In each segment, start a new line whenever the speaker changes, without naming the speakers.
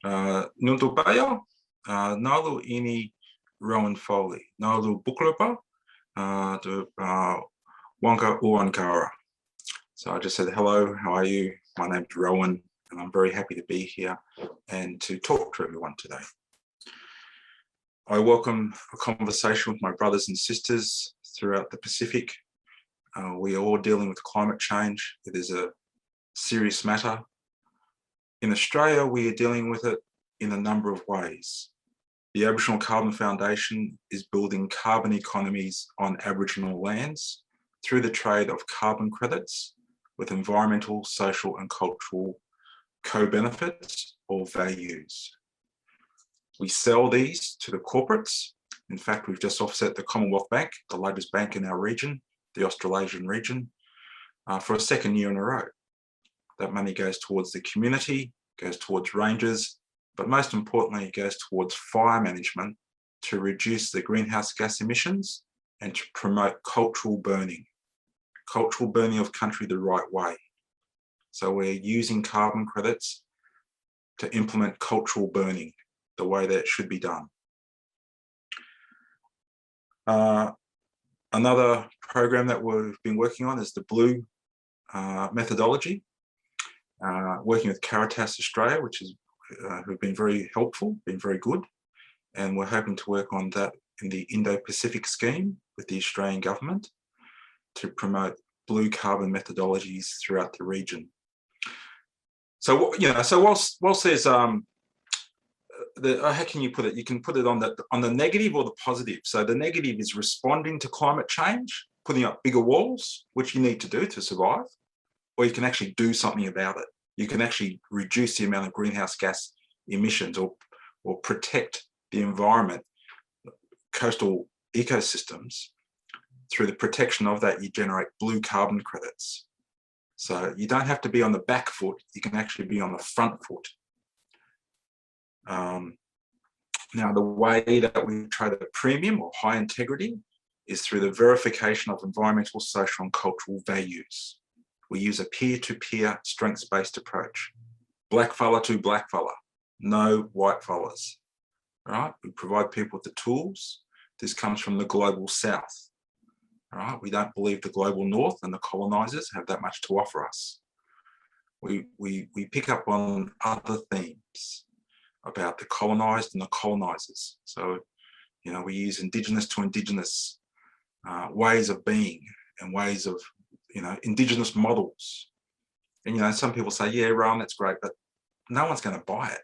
Nuntu Bayo, Nalu Ini Rowan Foley, Nalu Buklupa, to Wanka Uankara. So I just said, hello, how are you? My name's Rowan, and I'm very happy to be here and to talk to everyone today. I welcome a conversation with my brothers and sisters throughout the Pacific. We are all dealing with climate change. It is a serious matter. In Australia, we are dealing with it in a number of ways. The Aboriginal Carbon Foundation is building carbon economies on Aboriginal lands through the trade of carbon credits with environmental, social and cultural co-benefits or values. We sell these to the corporates. In fact, we've just offset the Commonwealth Bank, the largest bank in our region, the Australasian region, for a second year in a row. That money goes towards the community, goes towards rangers, but most importantly, it goes towards fire management to reduce the greenhouse gas emissions and to promote cultural burning of country the right way. So we're using carbon credits to implement cultural burning the way that it should be done. Another program that we've been working on is the Blue methodology, working with Caritas Australia, which is who've been very helpful, been very good, and we're hoping to work on that in the Indo-Pacific scheme with the Australian government to promote blue carbon methodologies throughout the region. So so whilst there's how can you put it? You can put it on the negative or the positive. So the negative is responding to climate change, putting up bigger walls, which you need to do to survive, or you can actually do something about it. You can actually reduce the amount of greenhouse gas emissions or protect the environment, coastal ecosystems. Through the protection of that, you generate blue carbon credits. So you don't have to be on the back foot, you can actually be on the front foot. Now, the way that we trade a premium or high integrity is through the verification of environmental, social and cultural values. We use a peer-to-peer strengths-based approach. Black fella to black fella, no white fellas, right? We provide people with the tools. This comes from the global south, right? We don't believe the global north and the colonizers have that much to offer us. We pick up on other themes about the colonized and the colonizers. So, we use indigenous to indigenous ways of being and ways of, indigenous models. And, some people say, yeah, Rowan, that's great, but no one's going to buy it.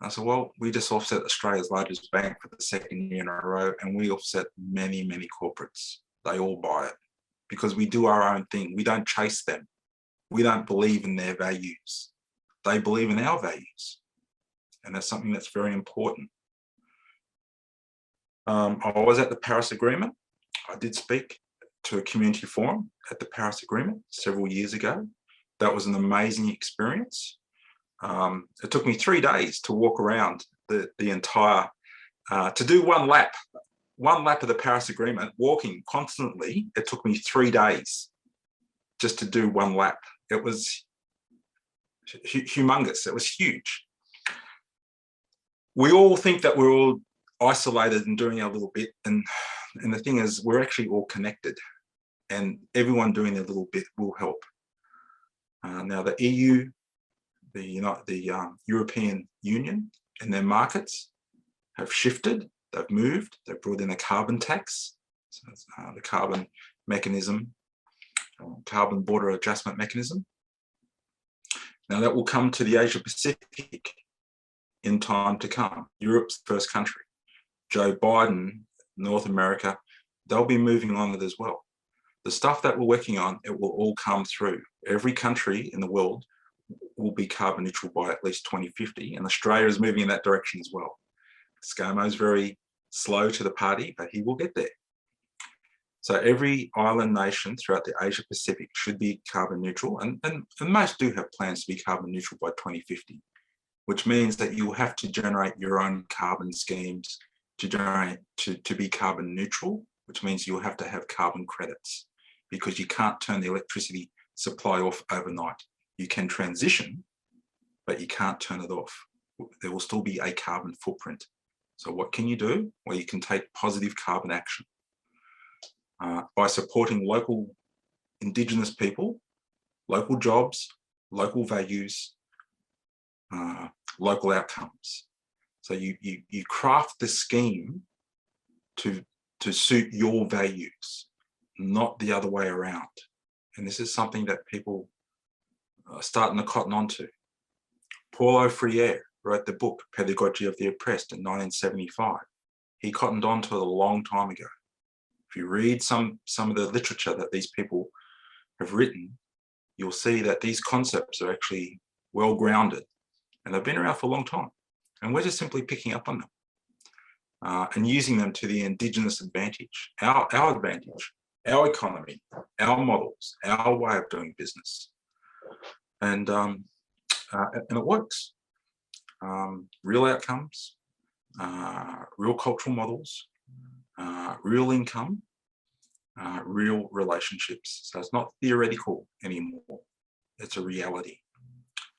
And I said, well, we just offset Australia's largest bank for the second year in a row, and we offset many, many corporates. They all buy it because we do our own thing. We don't chase them. We don't believe in their values. They believe in our values. And that's something that's very important. I was at the Paris Agreement. I did speak to a community forum at the Paris Agreement several years ago. That was an amazing experience. It took me 3 days to walk around the entire, to do one lap of the Paris Agreement, walking constantly. It took me 3 days just to do one lap. It was humongous. It was huge. We all think that we're all isolated and doing our little bit. And the thing is, we're actually all connected and everyone doing their little bit will help. Now the EU, the European Union and their markets have shifted, they've moved, they've brought in a carbon tax, so the carbon mechanism, carbon border adjustment mechanism. Now that will come to the Asia Pacific in time to come. Europe's the first country. Joe Biden, North America, they'll be moving on it as well. The stuff that we're working on, it will all come through. Every country in the world will be carbon neutral by at least 2050, and Australia is moving in that direction as well. ScoMo's very slow to the party, but he will get there. So every island nation throughout the Asia Pacific should be carbon neutral, and most do have plans to be carbon neutral by 2050, which means that you'll have to generate your own carbon schemes to be carbon neutral, which means you'll have to have carbon credits because you can't turn the electricity supply off overnight. You can transition, but you can't turn it off. there will still be a carbon footprint. So what can you do? Well, you can take positive carbon action by supporting local Indigenous people, local jobs, local values, local outcomes. So you craft the scheme to suit your values, not the other way around. And this is something that people are starting to cotton onto. Paulo Freire wrote the book Pedagogy of the Oppressed in 1975. He cottoned onto it a long time ago. If you read some of the literature that these people have written, you'll see that these concepts are actually well grounded and they've been around for a long time. And we're just simply picking up on them and using them to the Indigenous advantage, our advantage, our economy, our models, our way of doing business. And it works. Real outcomes, real cultural models, real income, real relationships. So it's not theoretical anymore, it's a reality.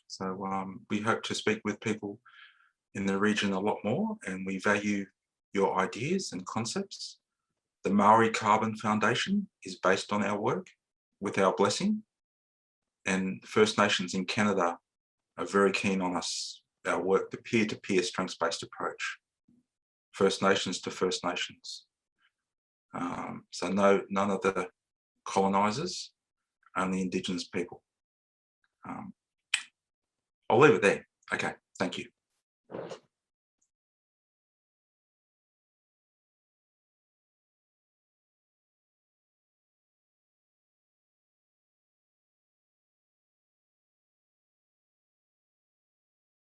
So we hope to speak with people in the region a lot more, and we value your ideas and concepts. The Maori Carbon Foundation is based on our work with our blessing, and First Nations in Canada are very keen on us, our work, the peer-to-peer strengths-based approach, First Nations to First Nations. So none of the colonisers, only Indigenous people. I'll leave it there. Okay, thank you.